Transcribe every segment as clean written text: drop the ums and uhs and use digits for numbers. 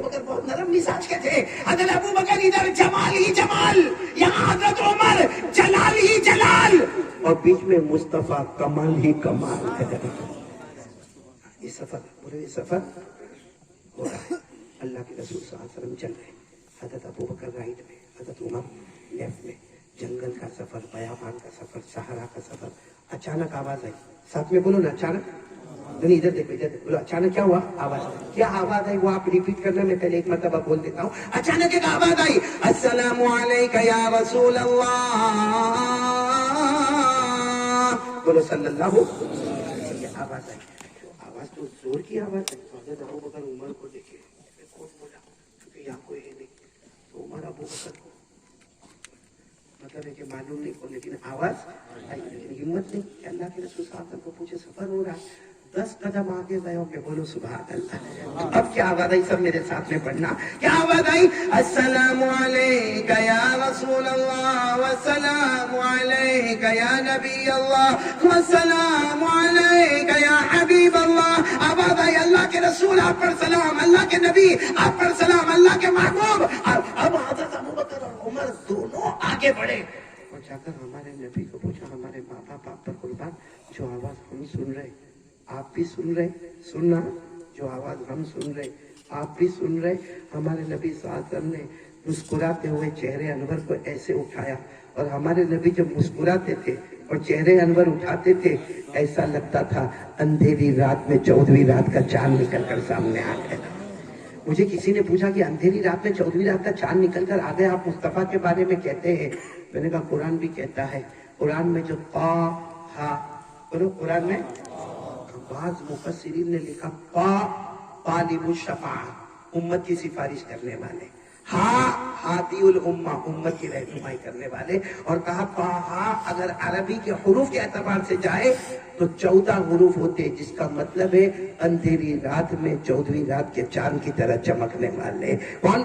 بکر بہت نرم مزاج کے تھے. حضرت ابو بکر ادھر جمال ہی جمال, یہاں حضرت عمر جلال ہی جلال, اور بیچ میں مصطفیٰ کمال ہی کمال ہے. یہ سفر پورے سفر ہو رہا ہے, اللہ کے رسول صلی اللہ علیہ وسلم چل رہے ہیں, حضرت ابو بکر رائٹ میں, حضرت عمر لیفٹ میں. جنگل کا سفر, بیابان کا سفر, صحرا کا سفر. اچانک آواز آئی, ساتھ میں بولو نا, اچانک نہیں, ادھر دیکھو, ادھر بولو, اچانک کیا ہوا؟ آواز. کیا آواز آئی وہ آپ ریپیٹ کرنا, میں پہلے ایک مرتبہ بول دیتا ہوں. اچانک ایک آواز آئی, السلام علیکہ یا رسول اللہ, بولو صلی اللہ. یہ آواز آئی, آواز تو زور کی آواز ہے. حضرت ابو بکر عمر کو دیکھے, کون بولا, کیونکہ یہاں کوئی ہے نہیں. تو عمر ابو بکر کو مطلب ہے کہ معلوم نہیں کو, لیکن آواز آئی, لیکن ہمت نہیں کہ اللہ کے رسول صلی اللہ علیہ وسلم کو پوچھے سفر ہو رہا ہے. 10 قدم آگے گئے ہو کہ بولو سبحان اللہ. اب کیا آواز آئی, سب میرے ساتھ میں پڑھنا. کیا آواز آئی؟ السلام علیکہ یا رسول اللہ, والسلام علیکہ یا نبی اللہ, والسلام علیکہ یا حبیب اللہ. آواز آئی, اللہ کے رسول آپ پر سلام, اللہ کے نبی آپ پر سلام, اللہ کے محبوب. اب حضرت ابو بکر اور عمر دونوں آگے بڑھے اور جا کر ہمارے نبی کو پوچھا, ہمارے ماں باپ آپ پر قربان, جو آواز ہم سن رہے آپ بھی سن رہے, سننا, جو آواز ہم سن رہے آپ بھی سن رہے. ہمارے نبی صلی اللہ علیہ وسلم نے مسکراتے ہوئے چہرے انور کو ایسے اٹھایا, اور ہمارے نبی جب مسکراتے تھے اور چہرے انور اٹھاتے تھے, ایسا لگتا تھا اندھیری رات میں 14ویں رات کا چاند نکل کر سامنے آ گیا. مجھے کسی نے پوچھا کہ اندھیری رات میں 14ویں رات کا چاند نکل کر آ گیا, آپ مصطفیٰ کے بارے میں کہتے ہیں. میں نے کہا قرآن بھی کہتا ہے, قرآن میں جو قرآن میں بعض مفسرین نے لکھا طالب الشفاعہ, امت کی سفارش کرنے والے, ہادی الامہ, امت کی رہنمائی کرنے والے, اور کہا اگر عربی کے حروف کے اعتبار سے جائے تو 14 حروف ہوتے, جس کا مطلب ہے اندھیری رات میں 14ویں رات کے چاند کی طرح چمکنے والے. کون؟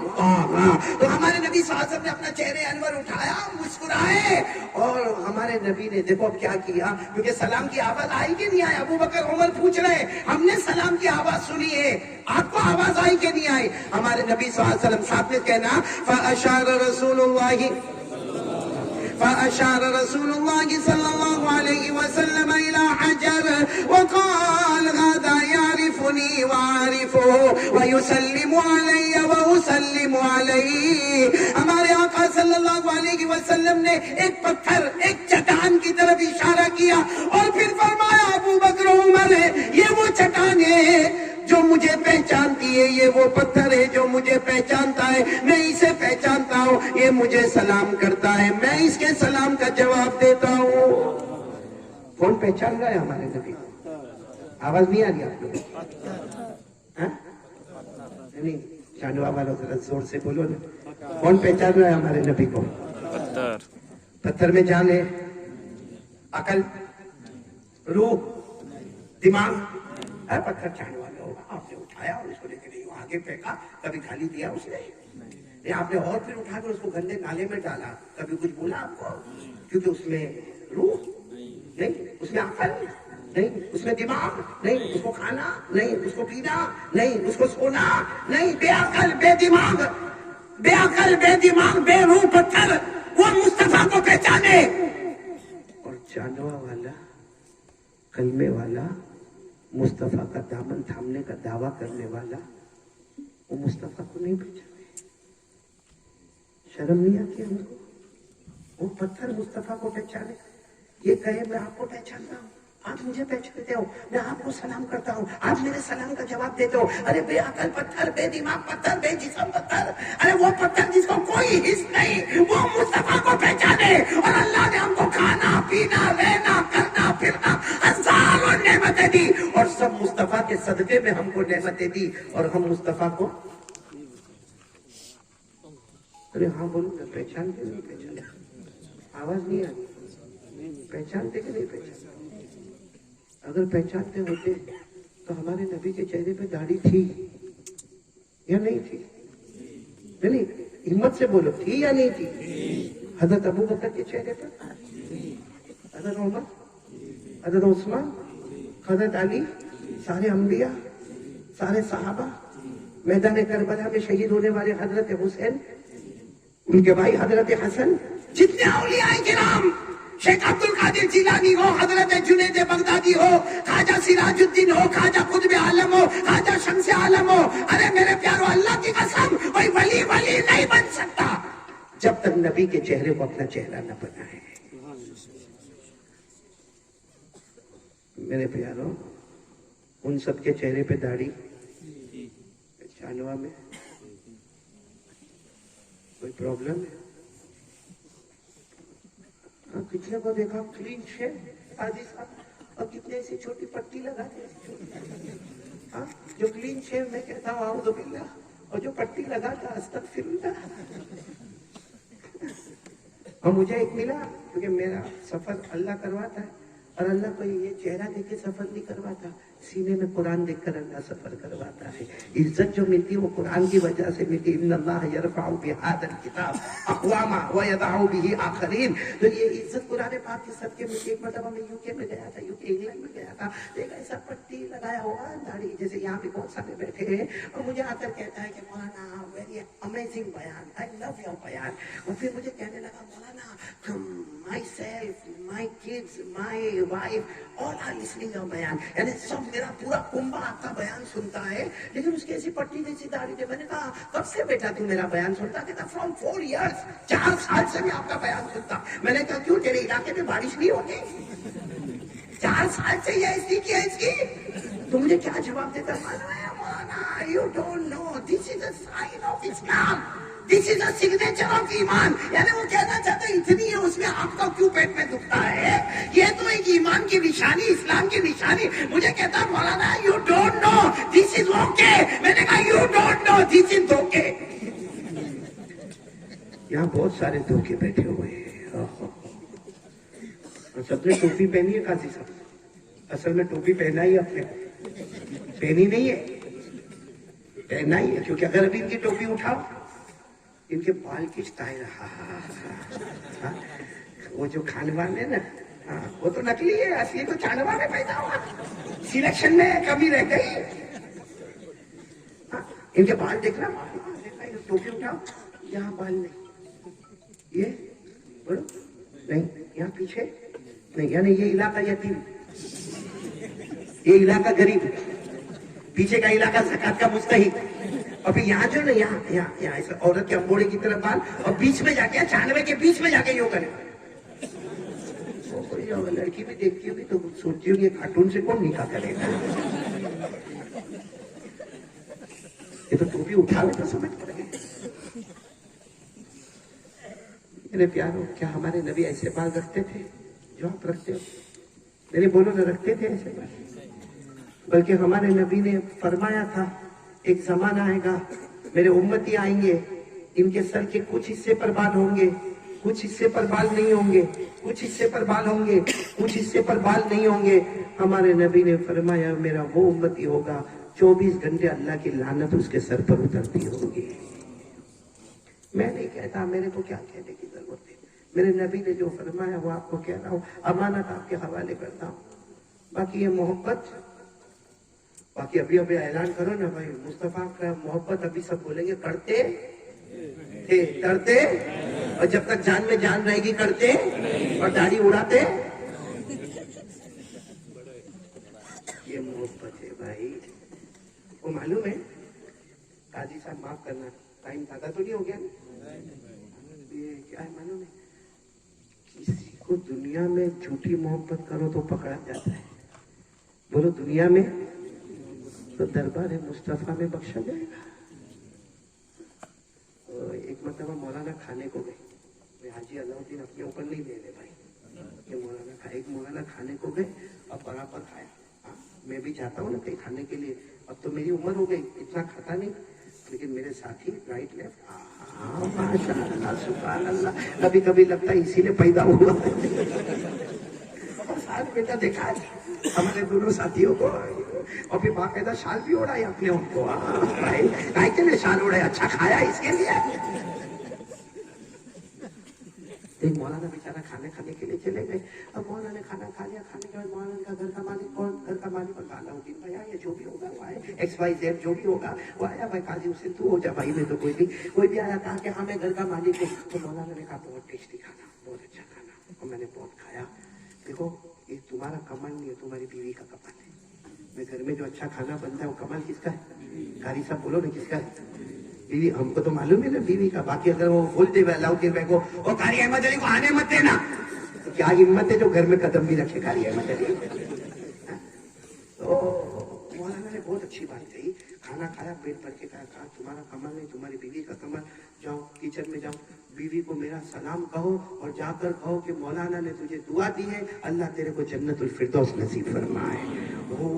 تو ہمارے نبی صلی اللہ علیہ وسلم نے اپنا چہرے انور اٹھایا, مسکرائے, اور ہمارے نبی نے دیکھو کیا کیا, کیونکہ سلام کی آواز آئی کہ نہیں آئی. ابو بکر عمر پوچھ رہے, ہم نے سلام کی آواز سنی ہے, آپ کو آواز آئی کہ نہیں آئی؟ ہمارے نبی صلی اللہ علیہ وسلم ساتھ میں کہنا, فأشار رسول اللہ صلی اللہ علیہ وسلم الى حجر وقال هذا يعرفني واعرفه ويسلم علي واسلم عليه. ہمارے آقا صلی اللہ علیہ وسلم نے ایک پتھر, ایک چٹان کی طرف اشارہ کیا اور پھر فرمایا, ابو بکر عمر ہے, یہ وہ چٹان ہے جو مجھے پہچانتی ہے, یہ وہ پتھر ہے جو مجھے پہچانتا ہے, میں اسے پہچانتا ہوں, یہ مجھے سلام کرتا ہے, میں اس کے سلام کا جواب دیتا ہوں. کون پہچان رہا ہے ہمارے نبی کو؟ آواز نہیں آ رہی آپ لوگ؟ نہیں, چاندوا والوں ذرا زور سے بولو نا, کون پہچان رہا ہے ہمارے نبی کو؟ پتھر میں جان ہے, عقل, روح, دماغ, پتھر چاندوا آپ نے اٹھایا اور اس کو لے کے نہیں آگے پھینکا, کبھی گالی دیا اس نے, آپ نے اور پھر اٹھا کر اس کو گندے نالے میں ڈالا, کبھی کچھ بولا آپ کو؟ کیونکہ اس میں روح نہیں, اس میں عقل نہیں, اس میں دماغ نہیں, اس کو کھانا نہیں, اس کو پینا نہیں, اس کو سونا نہیں. بے عقل, بے دماغ, بے عقل, بے دماغ, بے روح پتھر, وہ مصطفیٰ کو پہچانے. اور چاندوا والا, کلمے والا, مصطفیٰ کا دامن تھامنے کا دعویٰ کرنے والا, وہ مصطفیٰ کو نہیں پہچانے. شرم نہیں آتی ہم کو؟ وہ پتھر مصطفیٰ کو پہچانے, یہ کہے میں آپ کو پہچانتا ہوں, آپ مجھے پہچانتے ہو, میں آپ کو سلام کرتا ہوں, آپ میرے سلام کا جواب دیتے ہو. ارے بے عقل پتھر, بے دماغ پتھر, بے جسم پتھر, ارے وہ پتھر جس کو کوئی حص نہیں, وہ مصطفیٰ کو پہچانے. اور اللہ نے ہم کو کھانا, پینا, رہنا, کرنا, پھرنا, ہزاروں نعمتیں دی, اور سب مصطفیٰ کے صدقے میں ہم کو نعمتیں دی, اور ہم مصطفیٰ کو, ارے ہاں بولو نا, پہچانتے نہیں پہچانتے؟ آواز نہیں آ رہی, پہچانتے کہ نہیں پہچانتے؟ اگر پہچانتے ہوتے تو ہمارے نبی کے چہرے پہ داڑھی تھی یا نہیں تھی؟ نہیں, ہمت سے بولو, تھی یا نہیں تھی؟ حضرت ابو بکر کے چہرے پر, حضرت عمر, حضرت عثمان, حضرت علی, سارے انبیاء, سارے صحابہ. میدان کربلا میں شہید ہونے والے حضرت حسین، ان کے بھائی حضرت حسن، جتنے اولیاء کرام، شیخ عبد القادر جیلانی ہو، حضرت جنید بغدادی ہو، خواجہ سراج الدین ہو، خواجہ قطب عالم ہو، خواجہ شمس عالم ہو، ارے میرے پیارو اللہ کی قسم کوئی ولی نہیں بن سکتا جب تک نبی کے چہرے کو اپنا چہرہ نہ بنائے۔ میرے پیارو، ان سب کے چہرے پہ داڑھی، چانوا میں کوئی پرابلم ہے؟ کتنے کو دیکھا کلین شیو قاضی صاحب، اور کتنے ایسی چھوٹی پٹی لگاتے ہیں، جو کلین شیو میں کہتا ہوں اعوذ باللہ، اور جو پٹی لگاتا استغفر اللہ۔ اور مجھے ایک ملا، کیونکہ میرا سفر اللہ کرواتا ہے، اور اللہ کوئی یہ چہرہ دیکھ کے سفر نہیں کرواتا، سینے میں قرآن دیکھ کر اللہ سفر کرواتا ہے۔ عزت جو ملتی ہے وہ قرآن کی وجہ سے ملتی، ان اللہ یرفع بہذا الکتاب اقواما ویضع بہ آخرین۔ تو یہ عزت قرآن پاک کے صدقے میں۔ ایک مرتبہ میں یوکے میں گیا تھا، یوکے انگلینڈ میں گیا تھا، ایک ایسا پٹی لگایا ہوا داڑھی، جیسے یہاں پہ بہت سارے بیٹھے ہیں، اور مجھے آ کر کہتا ہے کہ مولانا ویری امیزنگ بیان، آئی لو یور بیان۔ اور پھر مجھے کہنے لگا مولانا myself, my kids, my wife all are listening your بیان، یعنی سب میرا پورا کنبہ آپ کا بیان سنتا ہے، لیکن اس کی ایسی پٹی جیسی داڑھی تھی۔ میں نے کہا کب سے بیٹا تو میرا بیان سنتا؟ کہتا فرام 4 years، 4 سال سے میں آپ کا بیان سنتا۔ میں نے کہا کیوں تیرے علاقے میں بارش نہیں ہوتی؟ 4 سال سے یہ ایسی کی ایسی؟ تو مجھے کیا جواب دیتا؟ مولانا you don't know, this is a sign of Islam, this is a signature of iman. یعنی وہ کہنا چاہتا ہے اتنی ہے اس میں آپ کا کیوں پیٹ میں دکھتا ہے؟ یہ تو ایک ایمان کی نشانی، اسلام کی نشانی۔ مجھے کہتا مولانا you don't know this is okay. میں نے کہا you don't know this is okay. یہاں بہت سارے دھوکے بیٹھے ہوئے ہیں، سب نے ٹوپی پہنی ہے قاضی صاحب، اصل میں ٹوپی پہنا ہی اپنے پہنی نہیں ہے، پہنا ہی ہے، کیونکہ اگر ابھی ان کی ٹوپی اٹھاؤ، ان کے بال کھینچتا ہے، وہ جو کھانوان ہے نا، وہ تو نکلی ہے، اصلی تو چانوا میں پیدا ہوا، سلیکشن میں کمی رہ گئی۔ ان کے بال دیکھنا، ٹوپی اٹھاؤ، یہاں بال نہیں، یہ بولو نہیں، یہاں پیچھے نہیں، یعنی یہ علاقہ یتیم، یہ علاقہ غریب، پیچھے کا علاقہ زکات کا مستحق، اور پھر یہاں جو نا یہاں ایسا عورت کے امبوڑے کی طرف بال، اور بیچ میں جا کے 96 کے بیچ میں جا کے یوں کرے۔ لڑکی بھی دیکھتی ہوگی تو سوچتی ہوگی کارٹون سے کون نکاح کرے گا؟ یہ تو ٹوپی اٹھاوے تو سمجھ پڑ گئے۔ میرے پیاروں، کیا ہمارے نبی ایسے بال رکھتے تھے جو آپ رکھتے ہو؟ میرے بولو نہ، رکھتے تھے ایسے بال؟ بلکہ ہمارے نبی نے فرمایا تھا ایک زمانہ آئے گا، میرے امتی آئیں گے، ان کے سر کے کچھ حصے پر بال ہوں گے، کچھ حصے پر بال نہیں ہوں گے، کچھ حصے پر بال ہوں گے، کچھ حصے پر بال نہیں ہوں گے۔ ہمارے نبی نے فرمایا میرا وہ امتی ہوگا 24 گھنٹے اللہ کی لعنت اس کے سر پر اترتی ہوگی۔ میں نہیں کہتا، میرے کو کیا کہنے کی ضرورت ہے، میرے نبی نے جو فرمایا وہ آپ کو کہہ رہا ہوں، امانت آپ کے حوالے کرتا ہوں۔ باقی یہ محبت، باقی ابھی اعلان کرو نا بھائی، مصطفیٰ کا محبت ابھی سب بولیں گے کرتے تھے، کرتے، اور جب تک جان میں جان رہے گی کرتے، اور داڑھی اڑاتے۔ یہ محبت ہے بھائی۔ وہ معلوم ہے قاضی صاحب، معاف کرنا، ٹائم زیادہ تو نہیں ہو گیا نا؟ یہ کیا ہے معلوم ہے، کسی کو دنیا میں جھوٹی محبت کرو تو پکڑا جاتا ہے، بولو دنیا میں، تو دربار مصطفیٰ میں بخشا جائے گا۔ ایک مرتبہ مولانا کھانے کو گئے، میں حاجی علاؤدین اپنے اوپر نہیں لے رہے بھائی، ایک مولانا کھانے کو گئے اور برابر کھایا۔ میں بھی چاہتا ہوں نا کہیں کھانے کے لیے، اب تو میری عمر ہو گئی، اتنا کھاتا نہیں، لیکن میرے ساتھی رائٹ لیفٹ، ماشاء اللہ سبحان اللہ، کبھی کبھی لگتا ہے اسی لیے پیدا ہوا۔ اور ساتھ بیٹا دیکھا ہمارے دونوں ساتھیوں کو، اور پھر باقاعدہ شال بھی اڑایا اپنے ان کو، شال اڑایا، اچھا کھایا اس کے لیے۔ ایک مولانا بیچارہ کھانے کھانے کے لیے چلے گئے. اب مولانا نے کھانا کھا لیا. کھانے کے بعد مولانا کا گھر کا مالک کون؟ گھر کا مالک علاؤدین بھائی آیا, جو بھی ہوگا وہ آئے, XYZ جو بھی ہوگا وہ آیا. بھائی قاضی حسین تو ہو جا بھائی, میں تو کوئی بھی آیا. کہا کہ ہاں میں گھر کا مالک ہوں. تو مولانا نے کہا بہت ٹیسٹی کھانا, بہت اچھا کھانا, اور میں نے بہت کھایا. دیکھو یہ تمہارا کمال نہیں ہے, تمہاری بیوی کا کمال ہے. میں گھر میں جو اچھا کھانا بنتا ہے وہ کمال کس کا ہے؟ قاری صاحب بولو نا, کس کا ہے؟ بیوی. ہم کو تو معلوم ہے نا بیوی کا. باقی اگر وہ بول دے علاؤدین بھائی کو وہ قاری احمد علی کو آنے مت دینا, تو کیا ہمت ہے جو گھر میں قدم بھی رکھے قاری احمد علی. تو مولانا نے بہت اچھی بات کہی. کھانا کھایا, پیٹ بھر کے کہا تمہارا کمال نہیں, تمہاری بیوی کا کمال. جاؤ کچن میں جاؤ, بیوی کو میرا سلام کہو, اور جا کر کہو کہ مولانا نے تجھے دعا دی ہے, اللہ تیرے کو جنت الفردوس نصیب فرمائے. وہ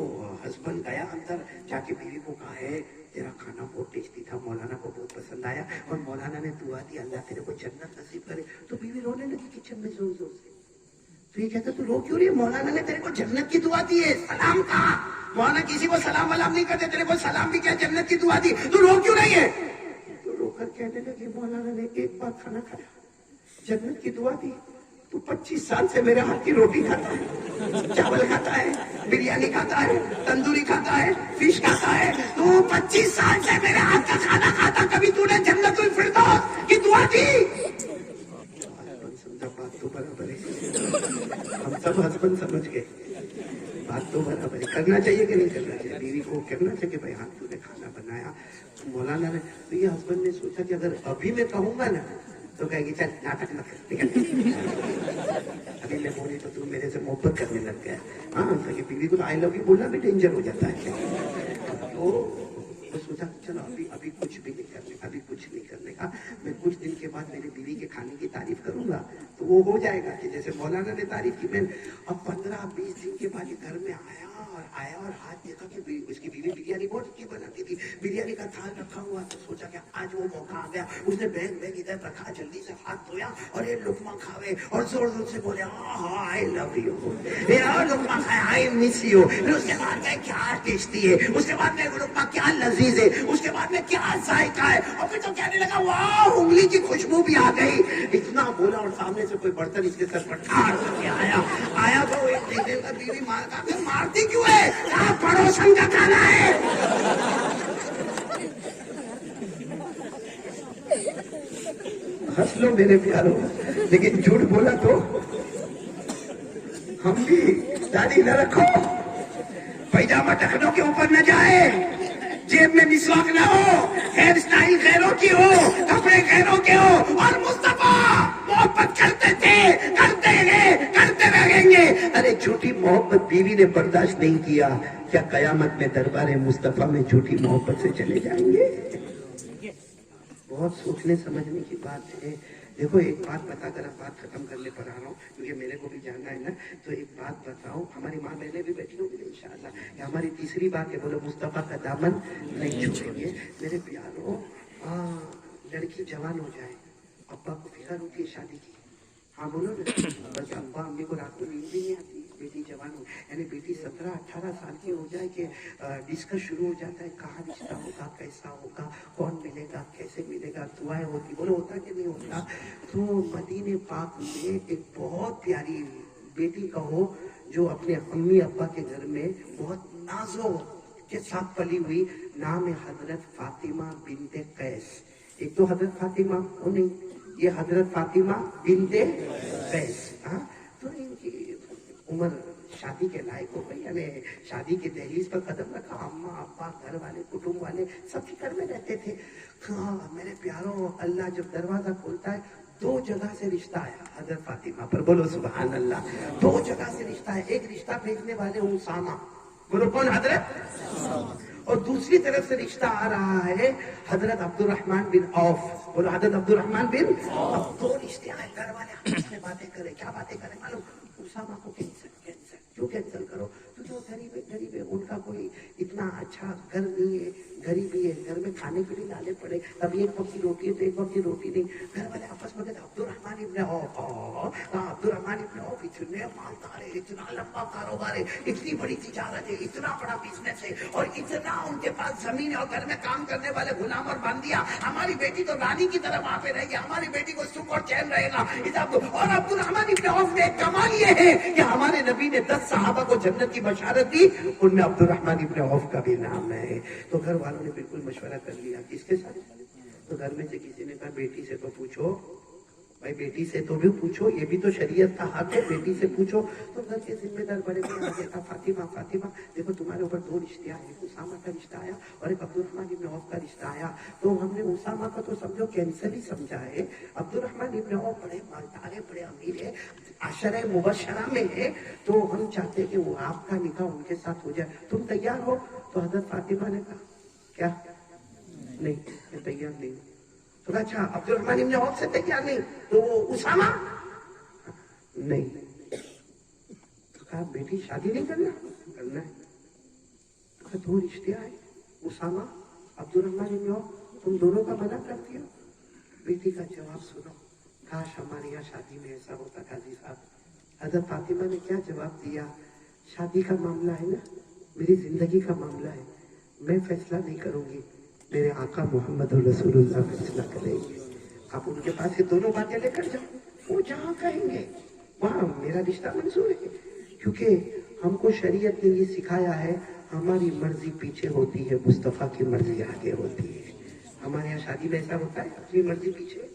ہسبینڈ گیا اندر, جا کے بیوی کو کہا ہے تیرا کھانا بہت ٹیسٹی تھا, مولانا کو بہت پسند آیا, اور مولانا نے دعا دی اللہ تیرے کو جنت نصیب کرے. تو بیوی رونے لگی کچن میں زور زور سے. تو یہ کہتا تو رو کیوں رہی ہے؟ مولانا نے تیرے کو جنت کی دعا دی ہے. سلام کہا, مولانا کسی کو سلام ولام نہیں کرتے, تیرے کو سلام بھی کیا, جنت کی دعا دی, تو رو کیوں رہی ہے؟ تو رو کر کہنے لگی مولانا نے ایک بار کھانا کھایا, جنت کی دعا دی. تو 25 سال سے میرے ہاتھ کی روٹی کھاتا ہے, چاول کھاتا ہے, بریانی کھاتا ہے, تندوری کھاتا ہے, فش کھاتا ہے. تو 25 سال سے میرے ہاتھ کا کھانا کھاتا, کبھی تو نے جنت الفردوس کی دعا دی؟ بات تو برابر ہے, ہم سب ہسبینڈ سمجھ گئے, بات تو برابر ہے. کرنا چاہیے کہ نہیں کرنا چاہیے؟ بیوی کو کرنا چاہیے بھائی ہاں تو نے کھانا بنایا. مولانا نے تو یہ ہسبینڈ نے سوچا کہ اگر ابھی میں کہوں گا نا تو کہے گی چل ناٹک نہ کر, ابھی میں بولی تو تو میرے سے محبت کرنے لگ گیا. ہاں کہ بیوی کو تو آئی لو یو بولنا بھی ڈینجر ہو جاتا ہے. تو سوچا چلو ابھی کچھ بھی نہیں کرنے, ابھی کچھ نہیں کرنے کا. میں کچھ دن کے بعد میری بیوی کے کھانے کی تعریف کروں گا تو وہ ہو جائے گا کہ جیسے مولانا نے تعریف کی. میں اب 15-20 دن کے بعد گھر میں آیا اور ہاتھ دیکھا کہ اس کی بیوی بریانی بہت اچھی بناتی تھی. بریانی کا تھال رکھا ہوا, تو سوچا کہ آج وہ موقع آ گیا. اس نے بیگ ادھر رکھا, جلدی سے ہاتھ دھویا اور ایک لقمہ کھاوے اور زور زور سے بولے آئی لو یو, اور لقمہ کھایا, آئی مس یو. پھر اس کے بعد میں کیا ٹیسٹی ہے, اس کے بعد میں لقمہ کیا لذیذ ہے, اس کے بعد میں کیا ذائقہ ہے. اور پھر تو کہنے لگا واہ انگلی کی خوشبو بھی آ گئی. اتنا بولا اور سامنے سے کوئی برتن اس کے سر پر ٹھار کر کے آیا تو ایک دیکھنے کا بیوی مارتی کیوں ہے, پڑوسن کا کھانا ہے. ہنس لو میرے پیاروں, لیکن جھوٹ بولا تو ہم بھی داڑھی نہ رکھو, پیجامہ ٹخنوں کے اوپر نہ جائے, جیب میں مسواک نہ ہو, ہیئر اسٹائل غیروں کی ہو, کپڑے غیروں کے ہو. اور مصطفیٰ محبت کرتے تھے, کرتے ہیں, کرتے رہیں گے. ارے جھوٹی محبت بیوی نے برداشت نہیں کیا, کیا قیامت میں دربار مصطفیٰ میں جھوٹی محبت سے چلے جائیں گے؟ بہت سوچنے سمجھنے کی بات ہے. دیکھو ایک بات بتا کر اب بات ختم کرنے پر آ رہا ہوں, کیونکہ میرے کو بھی جاننا ہے نا. تو ایک بات بتاؤ, ہماری ماں بہنیں بھی بیٹھی ہوں گی انشاءاللہ, یہ ہماری تیسری بات ہے, بولو مصطفیٰ کا دامن نہیں چھوڑیں گے. میرے پیاروں, لڑکی جوان ہو جائے, ابا کو فکر ہوتی ہے شادی کی, ہاں بولو نا, بس ابا امی کو رات کو نیند بھی نہیں آتی. بیٹی جوان ہو, یعنی بیٹی 17-18 سال کی ہو جائے کہ ڈسکس شروع ہو جاتا ہے, کہاں رشتہ ہوگا, کیسا ہوگا, کون ملے گا, کیسے ملے گا, دعائیں ہوتی, بولو ہوتا کہ نہیں ہوتا. تو مدینے پاک میں ایک بہت پیاری بیٹی کا ہو جو اپنے امی ابا کے گھر میں بہت نازوں کے ساتھ پلی ہوئی, نام ہے حضرت فاطمہ بنت قیس. ایک تو حضرت فاطمہ وہ نہیں, یہ حضرت فاطمہ بنت قیس. تو ان کی عمر شادی کے لائق ہو گئی, یعنی شادی کے دہلیز پر قدم رکھا. اماں ابا گھر والے کنب والے سب فکر میں رہتے تھے. میرے پیاروں, اللہ جب دروازہ کھولتا ہے 2 جگہ سے رشتہ آیا حضرت فاطمہ پر, بولو سبحان اللہ. 2 جگہ سے رشتہ ہے. ایک رشتہ بھیجنے والے اسامہ, بولو کون, حضرت. اور دوسری طرف سے رشتہ آ رہا ہے حضرت عبد الرحمن بن عوف, بولو حضرت عبد الرحمن بن. اب 2 رشتے آئے, گھر والے آپس میں باتیں کرے, کیا باتیں کرے معلوم, اسامہ کو کینسل. کیوں کینسل کرو, تو جو غریب ہے ان کا کوئی اتنا اچھا گھر نہیں ہے، غریبی ہے، گھر میں کھانے کے لیے لانے پڑے، کبھی ایک وقت کی روٹی ہے تو ایک وقت کی روٹی نہیں، گھر والے آپس میں کہتے عبد الرحمن ابن عوف اتنے مالدار ہے، اتنا لمبا کاروبار ہے، اتنی بڑی تجارت ہے، اتنا بڑا بزنس ہے، اور اتنا ان کے پاس زمین ہے اور گھر میں کام کرنے والے غلام اور باندیا، ہماری بیٹی تو رانی کی طرح وہاں پہ رہے گی، ہماری بیٹی کو سکھ اور چین رہے گا۔ اور عبد الرحمن ابن عوف میں ایک کمال یہ ہے کہ ہمارے نبی نے 10 صحابہ کو جنت کی بشارت دی، ان میں عبد الرحمن ابن عوف کا بھی نام ہے۔ تو گھر والوں نے بالکل مشورہ کر لیا کس کے ساتھ؟ تو گھر میں سے کسی نے کہا بیٹی سے تو پوچھو بھائی، بیٹی سے تو بھی پوچھو، یہ بھی تو شریعت کا حق ہے، بیٹی سے پوچھو۔ تو گھر کے ذمہ دار بڑے بڑے کہا فاطمہ دیکھو تمہارے اوپر 2 رشتے آئے، اسامہ کا رشتہ آیا اور ایک عبد الرحمن ابن عوف کا رشتہ آیا، تو ہم نے اسامہ کا تو سمجھو کینسل ہی سمجھا ہے، عبد الرحمن ابن عوف بڑے مالدار ہے، بڑے امیر ہے، عشرہ مبشرہ میں ہے، تو ہم چاہتے کہ وہ آپ کا نکاح ان کے ساتھ ہو جائے، تم تیار ہو؟ تو حضرت فاطمہ نے کہا کیا نہیں، میں تیار نہیں ہوں۔ تو کہا اچھا عبد الرحمن ابن عوف سے تیار نہیں، تو وہ اسامہ نہیں۔ تو کہا بیٹی شادی نہیں کرنا ہے؟ تو کہا 2 رشتے آئے، اسامہ عبد الرحمن ابن عوف، تم دونوں کا منع کر دیا۔ بیٹی کا جواب سنو، کاش ہمارے یہاں شادی میں ایسا ہوتا قاضی صاحب۔ حضرت فاطمہ نے کیا جواب دیا؟ شادی کا معاملہ ہے نا، میری زندگی کا معاملہ ہے، میں فیصلہ نہیں کروں گی، میرے آقا محمد رسول اللہ فیصلہ کریں گے۔ آپ ان کے پاس یہ دونوں باتیں لے کر جاؤ، وہ جہاں کہیں گے وہاں میرا رشتہ منظور ہے، کیونکہ ہم کو شریعت نے یہ سکھایا ہے ہماری مرضی پیچھے ہوتی ہے، مصطفیٰ کی مرضی آگے ہوتی ہے۔ ہمارے یہاں شادی میں ایسا ہوتا ہے اپنی مرضی پیچھے،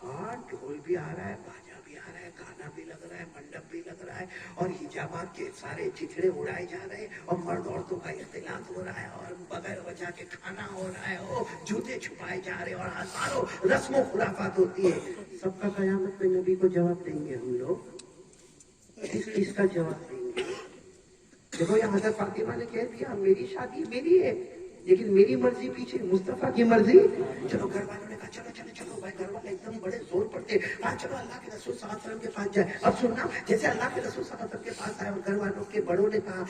ہاں ڈھول بھی آ رہا ہے، باجا بھی آ رہا ہے، گانا بھی لگ رہا ہے، منڈپ بھی لگ رہا ہے، اور حجابات کے سارے چتڑے اڑائے جا رہے ہیں، اور مرد عورتوں کا اختلاط ہو رہا ہے، اور بغیر وجہ کے کھانا ہو رہا ہے، اور جوتے چھپائے جا رہے ہیں، اور ہزاروں رسم و خرافات ہوتی ہے۔ سب کا قیامت میں نبی کو جواب دیں گے ہم لوگ، کس کا جواب دیں گے؟ دیکھو یہ حضرت فاطمہ نے کہہ دیا میری شادی میری ہے، لیکن میری مرضی پیچھے، مصطفیٰ کی مرضی۔ چلو گھر والوں نے کہا چلو بھائی، گھر والے ایک دم بڑے زور پڑتے، کہا چلو اللہ کے رسول صلی اللہ علیہ وسلم کے پاس جائے۔ اب سننا، جیسے اللہ کے رسول صلی اللہ علیہ وسلم کے پاس آئے اور گھر والوں کے بڑوں نے کہا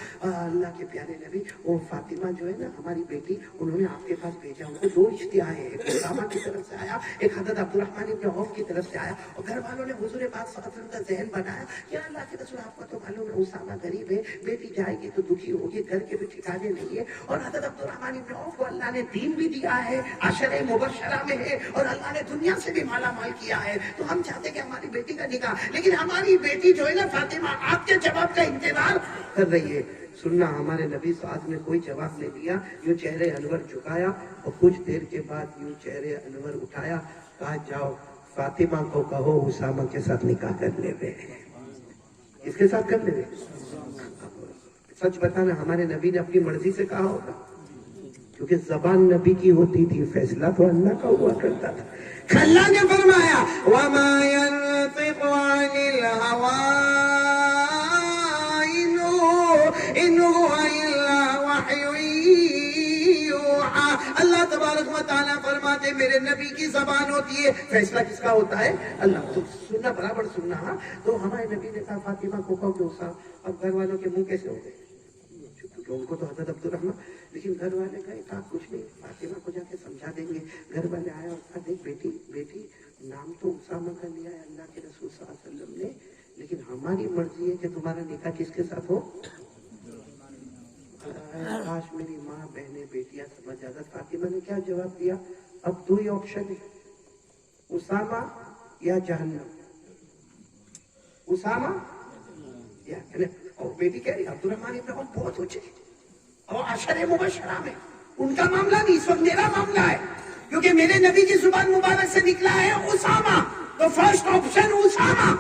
اللہ کے پیارے نبی، وہ فاطمہ جو ہے نا ہماری بیٹی، انہوں نے آپ کے پاس بھیجا، ان کو 2 رشتے آئے ہیں، ایک اسامہ کی طرف سے آیا، ایک حضرت عبد الرحمن ابن عوف کی طرف سے آیا، اور گھر والوں نے حضور پاک صلی اللہ علیہ وسلم کا ذہن بنایا کہ اللہ کے رسول آپ کو تو معلوم ہے اسامہ غریب ہے، بیٹی جائے گی تو دکھی ہوگی، گھر کے بھی ٹھکانے نہیں ہے، اور حضرت عبد الرحمن ابن عوف کو اللہ نے دین بھی دیا ہے، عشرہ مبشرہ میں ہے، اور اللہ نے دنیا سے بھی مالا مال کیا ہے، تو ہم چاہتے کہ ہماری بیٹی کا نکاح، لیکن ہماری بیٹی جو ہے نا فاطمہ آپ کے جواب کا انتظار کر رہی ہے۔ سننا، ہمارے نبی صاحب نے کوئی جواب نہیں دیا، یوں چہرے انور جھکایا اور کچھ دیر کے بعد یوں چہرے انور اٹھایا، کہا جاؤ فاطمہ کو کہو اسامہ کے ساتھ نکاح کر لے وے۔ اس کے ساتھ کر لے وے؟ سچ بتانا، ہمارے نبی نے اپنی مرضی سے کہا ہوگا؟ کیونکہ زبان نبی کی ہوتی تھی، فیصلہ تو اللہ کا ہوا کرتا تھا۔ اللہ نے فرمایا وَمَا يَنطِقُ عَنِ الْهَوَىٰ إِنْ هُوَ إِلَّا وَحْيٌ يُوحَىٰ۔ اللہ تبارک و تعالیٰ فرماتے میرے نبی کی زبان ہوتی ہے، فیصلہ کس کا ہوتا ہے؟ اللہ۔ تو سننا، برابر سننا۔ تو ہمارے نبی نے کہا فاطمہ کو کہو کہ اسامہ، اب گھر والوں کے منہ کیسے ہو گئے؟ کیونکہ ان کو تو حضرت عبد الرحمن، لیکن گھر والے کہا کچھ نہیں، فاطمہ کو جا کے سمجھا دیں گے۔ گھر والے آئے اور کہا دیکھ بیٹی نام تو اسامہ کا لیا ہے اللہ کے رسول صلی اللہ علیہ وسلم نے، لیکن ہماری مرضی ہے کہ تمہارا نکاح کس کے ساتھ ہو؟ کاش میری ماں بہنیں بیٹیاں سمجھ جاتا۔ فاطمہ نے کیا جواب دیا؟ اب 2 ہی آپشن ہے، اسامہ یا جہنم، اسامہ یا، اور بیٹی کہہ رہی عبد الرحمن ابن عوف بہت اونچے اور عشرہ مبشرہ میں، ان کا معاملہ نہیں، اس وقت میرا معاملہ ہے، کیونکہ میرے نبی کی زبان مبارک سے نکلا ہے اسامہ، تو فرسٹ آپشن اسامہ،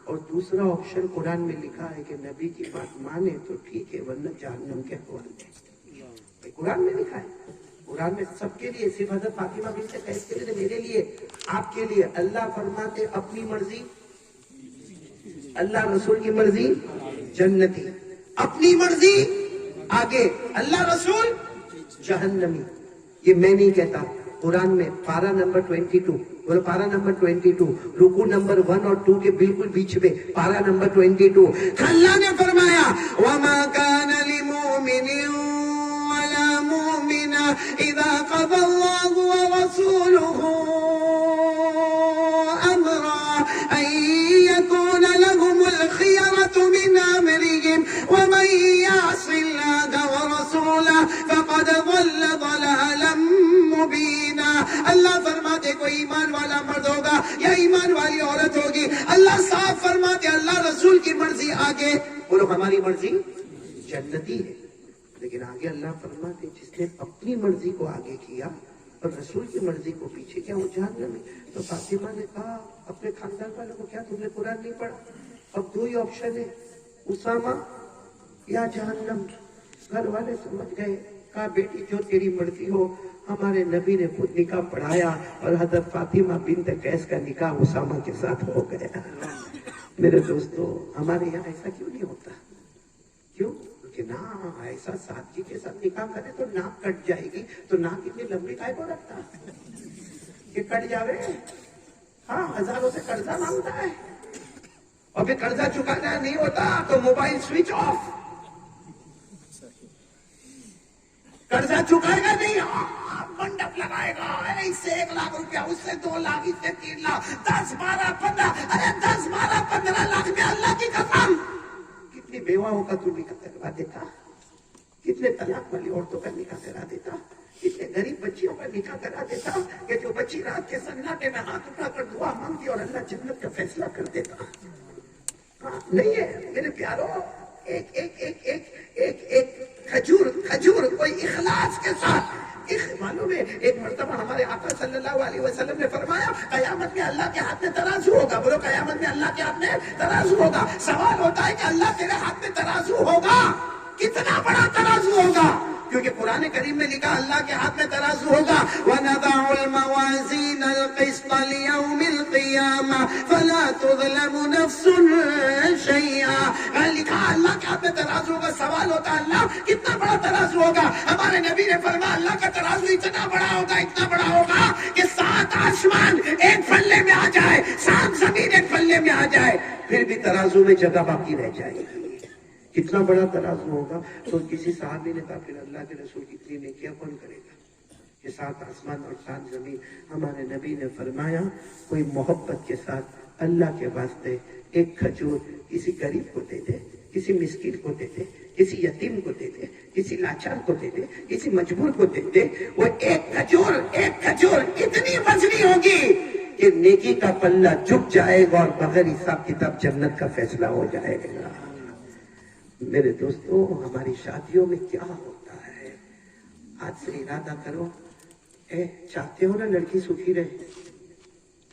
اور دوسرا آپشن قرآن میں لکھا ہے کہ نبی کی بات مانے تو ٹھیک ہے ورنہ جہنم کے حوالے۔ قرآن میں لکھا ہے، قرآن میں سب کے لیے، صرف حضرت فاطمہ بنت قیس کے لیے، میرے لیے، آپ کے لیے۔ اللہ فرماتے اپنی مرضی اللہ، رسول کی مرضی جنتی، اپنی مرضی آگے، اللہ رسول جہنمی۔ یہ میں نہیں کہتا، قرآن میں پارہ نمبر 22 بولو پارا نمبر 22، رکوع نمبر 1 اور 2 کے بالکل بیچ میں پارا نمبر 22. اللہ نے فرمایا وَمَا كَانَ لِمُؤْمِنٍ وَلَا مُؤْمِنَةٍ إِذَا قَضَى اللَّهُ وَرَسُولُهُ أَمْرًا أَن يَكُونَ لَهُمُ الْخِيَرَةُ مِنْ أَمْرِهِمْ وَمَن يَعْصِ اللَّهَ وَرَسُولَهُ فَقَدْ ضَلَّ ضَلَالًا مُبِينًا. اللہ فرماتے کوئی ایمان والا مرد ہوگا یا ایمان والی عورت ہوگی، اللہ صاف فرماتے اللہ رسول کی مرضی آگے. بولو ہماری مرضی جنتی ہے، لیکن آگے اللہ فرماتے جس نے اپنی مرضی کو آگے کیا اور رسول کی مرضی کو پیچھے کیا وہ جہنم میں. تو فاطمہ نے کہا اپنے خاندان والوں کو کیا تم نے قرآن نہیں پڑھا؟ اب 2 ہی آپشن ہے، اسامہ یا جہنم. گھر والے سمجھ گئے، کہا بیٹی جو تیری مرضی ہو. ہمارے نبی نے خود نکاح پڑھایا اور حضرت فاطمہ بنت قیس کا نکاح اسامہ کے ساتھ ہو گیا. میرے دوستو ہمارے یہاں ایسا کیوں نہیں ہوتا؟ کیوں کہ نہ ایسا سادگی کے ساتھ نکاح کرے تو ناک کٹ جائے گی. تو ناک اتنی لمبی کائے کو رکھتا کہ کٹ جاوے؟ ہاں ہزاروں سے قرضہ مانگتا ہے اور پھر قرضہ چکانا نہیں ہوتا تو موبائل سوئچ آف. قرضہ چکائے گا نہیں، منڈپ لگائے گا، اس سے 1 لاکھ روپیہ، اس سے 2 لاکھ، اس سے 3 لاکھ، 10 12 15، ارے 10 12 15 لاکھ میں اللہ کی قسم کتنی بیواؤں کا تو نکاح کروا دیتا، کتنے طلاق والی عورتوں کا نکاح کرا دیتا، کتنے غریب بچیوں کا نکاح کرا دیتا کہ جو بچی رات کے سناٹے میں ہاتھ اٹھا کر دعا مانگتی اور اللہ جنت کا فیصلہ کر دیتا. نہیں ہے میرے پیارو، ایک ایک ایک ایک ایک ایک کھجور کوئی اخلاص کے ساتھ. معلوم ہے ایک مرتبہ ہمارے آقا صلی اللہ علیہ وسلم نے فرمایا قیامت میں اللہ کے ہاتھ میں ترازو ہوگا. بولو قیامت میں اللہ کے ہاتھ میں ترازو ہوگا. سوال ہوتا ہے کہ اللہ تیرے ہاتھ میں ترازو ہوگا، کتنا بڑا ترازو ہوگا؟ کیونکہ قرآن کریم میں لکھا اللہ کے ہاتھ میں ترازو ہوگا. وَنَضَعُ الْمَوَازِينَ الْقِسْطَ لِيَوْمِ الْقِيَامَةِ فَلَا تُظْلَمُ نَفْسٌ شَيْئًا. لکھا اللہ کے ہاتھ میں ترازو ہوگا. سوال ہوتا اللہ کتنا بڑا ترازو ہوگا؟ ہمارے نبی نے فرمایا اللہ کا ترازو اتنا بڑا ہوگا کہ 7 آسمان ایک پلے میں آ جائے، 7 زمین ایک پلے میں آ جائے، پھر بھی ترازو میں جگہ باقی رہ جائے گی. کتنا بڑا ترازو ہوگا. تو کسی صحابی نے کہا پھر اللہ کے رسول کی اتنی نیکیاں کون کرے گا؟ یہ 7 آسمان اور 7 زمین. ہمارے نبی نے فرمایا کوئی محبت کے ساتھ اللہ کے واسطے ایک کھجور کسی غریب کو دے دے، کسی مسکین کو دے دے، کسی یتیم کو دے دے، کسی لاچار کو دے دے، کسی مجبور کو دے دے، وہ ایک کھجور اتنی وزنی ہوگی کہ نیکی کا پلہ جھک جائے گا اور بغیر حساب کتاب جنت کا فیصلہ ہو جائے گا. میرے دوستو ہماری شادیوں میں کیا ہوتا ہے؟ آج سے ارادہ کرو، چاہتے ہو نا لڑکی سکھی رہے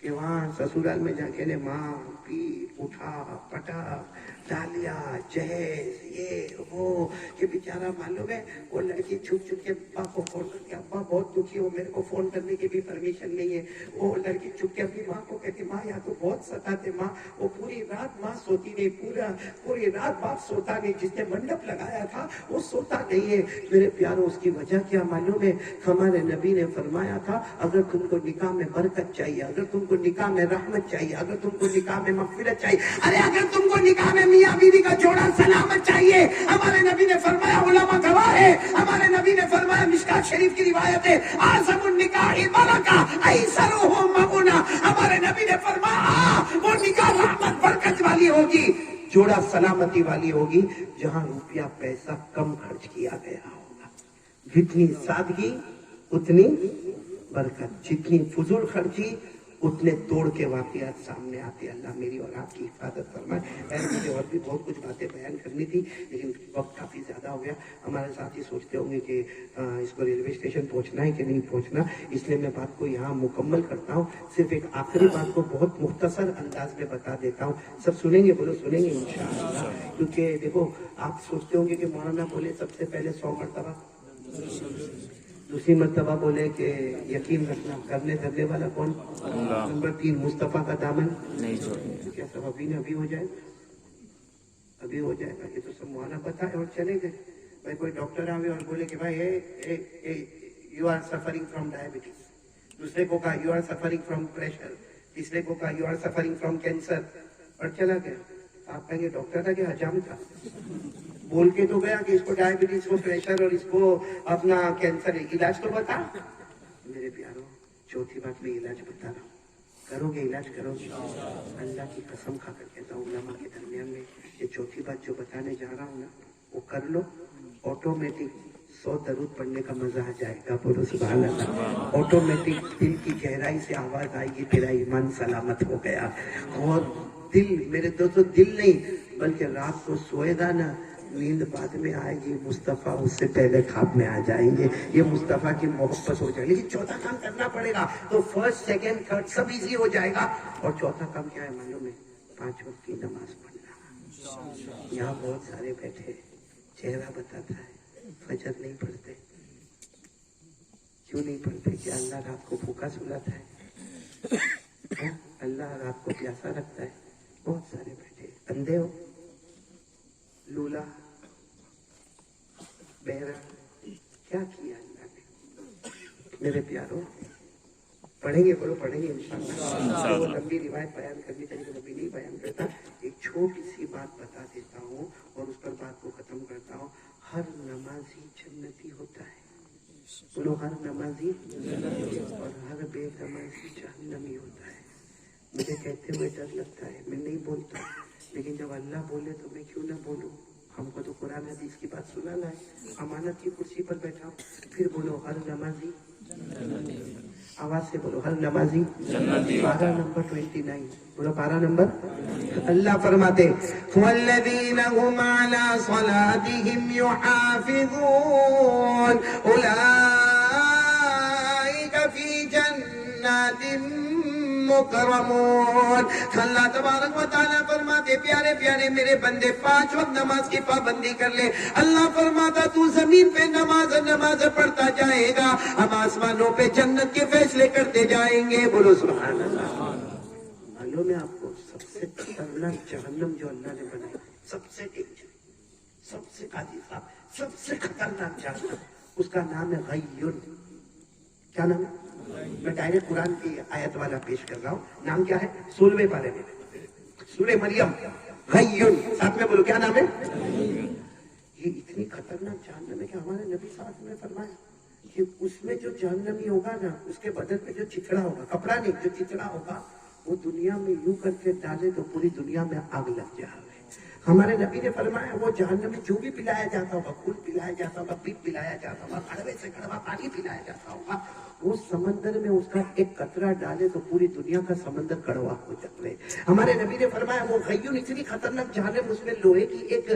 کہ وہاں سسرال میں جا کے ماں پی اٹھا پٹا ڈالیا جہیز یہ وہ، کہ بیچارہ معلوم ہے وہ لڑکی چھپ کے ابا کو فون کر کے ابا بہت دکھی ہو، میرے کو فون کرنے کی بھی پرمیشن نہیں ہے. وہ لڑکی چھپ کے اپنی ماں کو کہتی ماں یا تو بہت ستاتے ماں. وہ پوری رات ماں سوتی نہیں، پوری رات باپ سوتا نہیں. جس نے منڈپ لگایا تھا وہ سوتا نہیں ہے. میرے پیاروں اس کی وجہ کیا معلوم ہے؟ ہمارے نبی نے فرمایا تھا اگر تم کو نکاح میں برکت چاہیے، اگر تم کو نکاح میں رحمت چاہیے، اگر تم کو نکاح میں مغفرت چاہیے، ارے اگر تم کو نکاح میں میاں بیوی کا جوڑا سلامت چاہیے، ہمارے نبی نے فرمایا علماء گواہ ہے، ہمارے نبی نے فرمایا مشکات شریف کی روایت ہے اعظم النکاح برکہ ایسرہ مغنہ. ہمارے نبی نے فرمایا وہ نکاح رحمت برکت والی ہوگی، جوڑا سلامتی والی ہوگی جہاں روپیہ پیسہ کم خرچ کیا گیا ہوگا. جتنی سادگی اتنی برکت، جتنی فضول خرچی اتنے توڑ کے واقعات سامنے آتے. اللہ میری اور آپ کی حفاظت فرمائے. مجھے اور بھی بہت کچھ باتیں بیان کرنی تھی لیکن وقت کافی زیادہ ہو گیا. ہمارے ساتھی سوچتے ہوں گے کہ اس کو ریلوے اسٹیشن پہنچنا ہے کہ نہیں پہنچنا، اس لیے میں بات کو یہاں مکمل کرتا ہوں. صرف ایک آخری بات کو بہت مختصر انداز میں بتا دیتا ہوں. سب سنیں گے؟ بولو سنیں گے انشاءاللہ. کیونکہ دیکھو آپ سوچتے ہوں گے کہ مولانا بولے سب سے پہلے 100 مرتبہ، دوسری مرتبہ بولے کہ یقین رکھنا کرنے دھرنے والا کون؟ نمبر 3 مصطفیٰ کا دامن نہیں چھوڑنا. کیا سب ابھی ہو جائے گا؟ ابھی ہو جائے گا. یہ تو سب مولانا بتائے اور چلے گئے. بھائی کوئی ڈاکٹر آوے اور بولے کہ بھائی you are suffering from diabetes, دوسرے کو کہا you are suffering from pressure, تیسرے کو کہا you are suffering from cancer, اور چلا گیا. آپ کہیں گے ڈاکٹر تھا کہ حجام تھا؟ بول کے تو گیا کہ اس کو ڈائبٹیز, کو پریشر اور اس کو اپنا کینسر ہے, علاج تو بتا. میرے پیاروں, چوتھی بات میں علاج بتا رہا ہوں, کرو گے علاج کرو گے؟ اللہ کی قسم کھا کر کہتا ہوں, علماء کے درمیان میں یہ چوتھی بات جو بتانے جا رہا ہوں نا, وہ کر لو, آٹومیٹک 100 درود پڑھنے کا مزہ آ جائے گا. بولو سبحان اللہ. آٹومیٹک دل کی گہرائی سے آواز آئے گی, تیرا ایمان سلامت ہو گیا. اور دل, میرے دوستوں, دل نہیں بلکہ رات کو سوئے گا نا, نیند بعد میں آئے گی, مصطفیٰ اس سے پہلے خواب میں آ جائیں گے. یہ مصطفیٰ کی محبت ہو جائے گی. لیکن چوتھا کام کرنا پڑے گا, تو فرسٹ سیکنڈ تھرڈ سب ایزی ہو جائے گا. اور چوتھا کام کیا ہے معلوم ہے؟ 5 وقت کی نماز پڑھنا. یہاں بہت سارے بیٹھے, چہرہ بتاتا ہے فجر نہیں پڑھتے. کیوں نہیں پڑھتے؟ کیا اللہ رات کو بھوکا سلاتا ہے؟ اللہ رات کو پیاسا رکھتا ہے؟ بہت سارے بیٹھے اندھے ہو, لولا, بہرا, کیا کیا اللہ نے؟ میرے پیاروں, پڑھیں گے, بولو پڑھیں گے انشاءاللہ. وہ لمبی روایت بیان کرنی چاہیے تو لمبی نہیں بیان کرتا, ایک چھوٹی سی بات بتا دیتا ہوں اور اس پر بات کو ختم کرتا ہوں. ہر نمازی جنتی ہوتا ہے. بولو ہر نمازی, اور ہر بے نمازی جہنمی ہوتا ہے. مجھے کہتے ہوئے ڈر لگتا ہے, میں نہیں بولتا, لیکن جب اللہ بولے تو میں کیوں نہ بولوں. ہم کو تو قرآن حدیث کی بات سنانا ہے. امانت کی کرسی پر بیٹھا ہوں. پھر بولو ہر نمازی, آواز سے بولو ہر نمازی. پارہ نمبر 29, بولو پارہ نمبر. اللہ فرماتے والذین هم علی صلاتهم یحافظون اولئک فی جنات مکرمون. اللہ تبارک و تعالیٰ فرماتے پیارے پیارے میرے بندے 5 وقت نماز کی پابندی کر لے. اللہ فرماتا تو زمین پہ نماز پڑھتا جائے گا, ہم آسمانوں پہ جنت کے فیصلے کرتے جائیں گے. بولو سبحان اللہ. معلوم ہے آپ کو سب سے خطرناک جہنم جو اللہ نے بنائی, سب سے ڈینجر, سب سے قاضی صاحب, سب سے خطرناک جہنم, اس کا نام ہے غیون. کیا نام ہے؟ میں ڈائریکٹ قرآن کی آیت والا پیش کر رہا ہوں. نام کیا ہے؟ 16ویں پارے میں سورہ مریم, غیون. ساتھ میں بولو کیا نام ہے؟ یہ اتنی خطرناک جہنم ہے کہ ہمارے نبی صلی اللہ علیہ وسلم نے فرمایا کہ اس میں جو جہنمی ہوگا نا, اس کے بدن پہ جو چچڑا ہوگا, کپڑا نہیں, جو چچڑا ہوگا, وہ دنیا میں یوں کر کے ڈالے تو پوری دنیا میں آگ لگ جائے. ہمارے نبی نے فرمایا وہ جہنم میں جو بھی پلایا جاتا ہوگا, پھول پلایا جاتا ہوگا, پیپ پلایا جاتا ہوگا, کڑوے سے کڑوا پانی پلایا جاتا ہوگا, وہ سمندر میں اس کا ایک قطرہ ڈالے تو پوری دنیا کا سمندر کڑوا ہو جائے. ہمارے نبی نے فرمایا وہ غیون اتنی خطرناک جہنم, اس میں لوہے کی ایک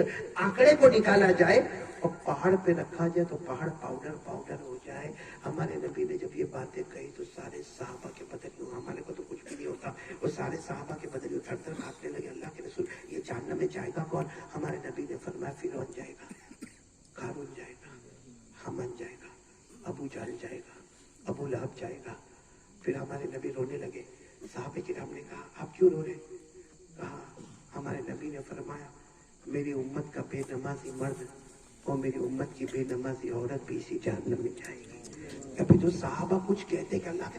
آنکڑے کو نکالا جائے اور پہاڑ پہ رکھا جائے تو پہاڑ پاؤڈر ہو جائے. ہمارے نبی نے جب یہ باتیں کہی تو سارے صحابہ کے بدن میں, ہمارے کو تو کچھ بھی نہیں ہوتا, وہ سارے صحابہ کے بدن میں تھر تھر کانپنے لگے. اللہ کے رسول, یہ جہنم میں جائے گا کون؟ ہمارے نبی نے فرمایا فرعون جائے گا, قارون جائے گا, حامان جائے گا, ابو جہل جائے گا, ابو لہب جائے گا. پھر ہمارے نبی رونے لگے. صحابہ کرام نے کہا آپ کیوں رو رہے؟ کہا ہمارے نبی نے فرمایا میری امت کا بے نمازی مرد اور میری امت کی بے نمازی عورت بھی اسی جہنم میں جائے گی. ابھی جو صحابہ کچھ کہتے کہ اللہ کے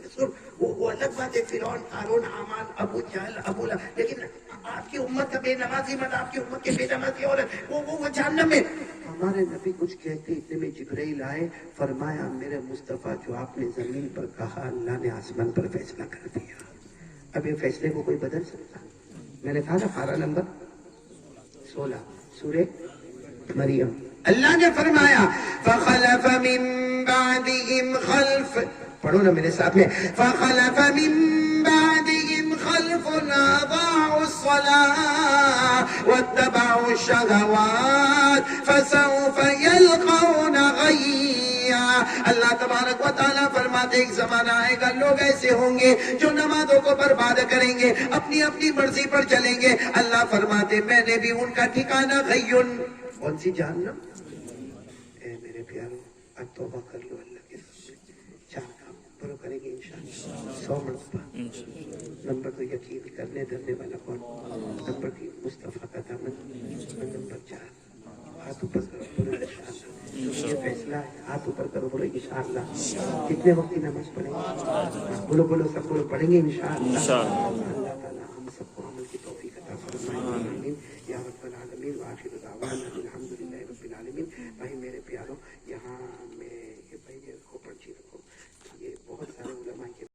رسول وہ الگ بات ہے, فرعون, قارون, حامان, ابو جہل, ابو لہب, لیکن آپ کی امت کا بے نمازی مرد, آپ کی امت کی بے نمازی عورت, وہ جہنم میں. ہمارے نبی کچھ کہتے, اتنے میں جبرائیل آئے, فرمایا میرے مصطفیٰ جو آپ نے زمین پر کہا اللہ نے آسمان پر فیصلہ کر دیا. اب یہ فیصلے کو کوئی بدل سکتا؟ میں نے کہا نا پارہ نمبر 16 سورہ مریم. اللہ نے فرمایا فخلف من بعدهم خلف, پڑھو نا میرے ساتھ میں, فخلف من بعدهم خلف اضاعوا الصلاة واتبعوا الشهوات فسوف يلقون غيا. اللہ تبارک و تعالیٰ فرماتے ایک زمانہ آئے گا, لوگ ایسے ہوں گے جو نمازوں کو برباد کریں گے, اپنی اپنی مرضی پر چلیں گے. اللہ فرماتے میں نے بھی ان کا ٹھکانہ غیون. کون سی جہنم؟ اے میرے پیاروں, اب توبہ کر لو اللہ کے سامنے. 4 کام پورا کریں گے انشاءاللہ 100 مرتبہ. نمبر 2 یقین کرنے ڈرنے والا کون؟ نمبر 3 مصطفیٰ کا دامن. نمبر 4 ہاتھ اوپر کرو بولو انشاءاللہ. یہ فیصلہ ہے, ہاتھ اوپر کرو بولو انشاءاللہ. کتنے وقت کی نماز پڑھیں گے؟ بولو بولو سب بولو، پڑھیں گے انشاءاللہ. اللہ تعالیٰ ہم سب کو عمل کی توفیق عطا فرمائے. آمین یا رب العالمین. وآخر دعوانا الحمدللہ رب العالمین. بھائی میرے پیارو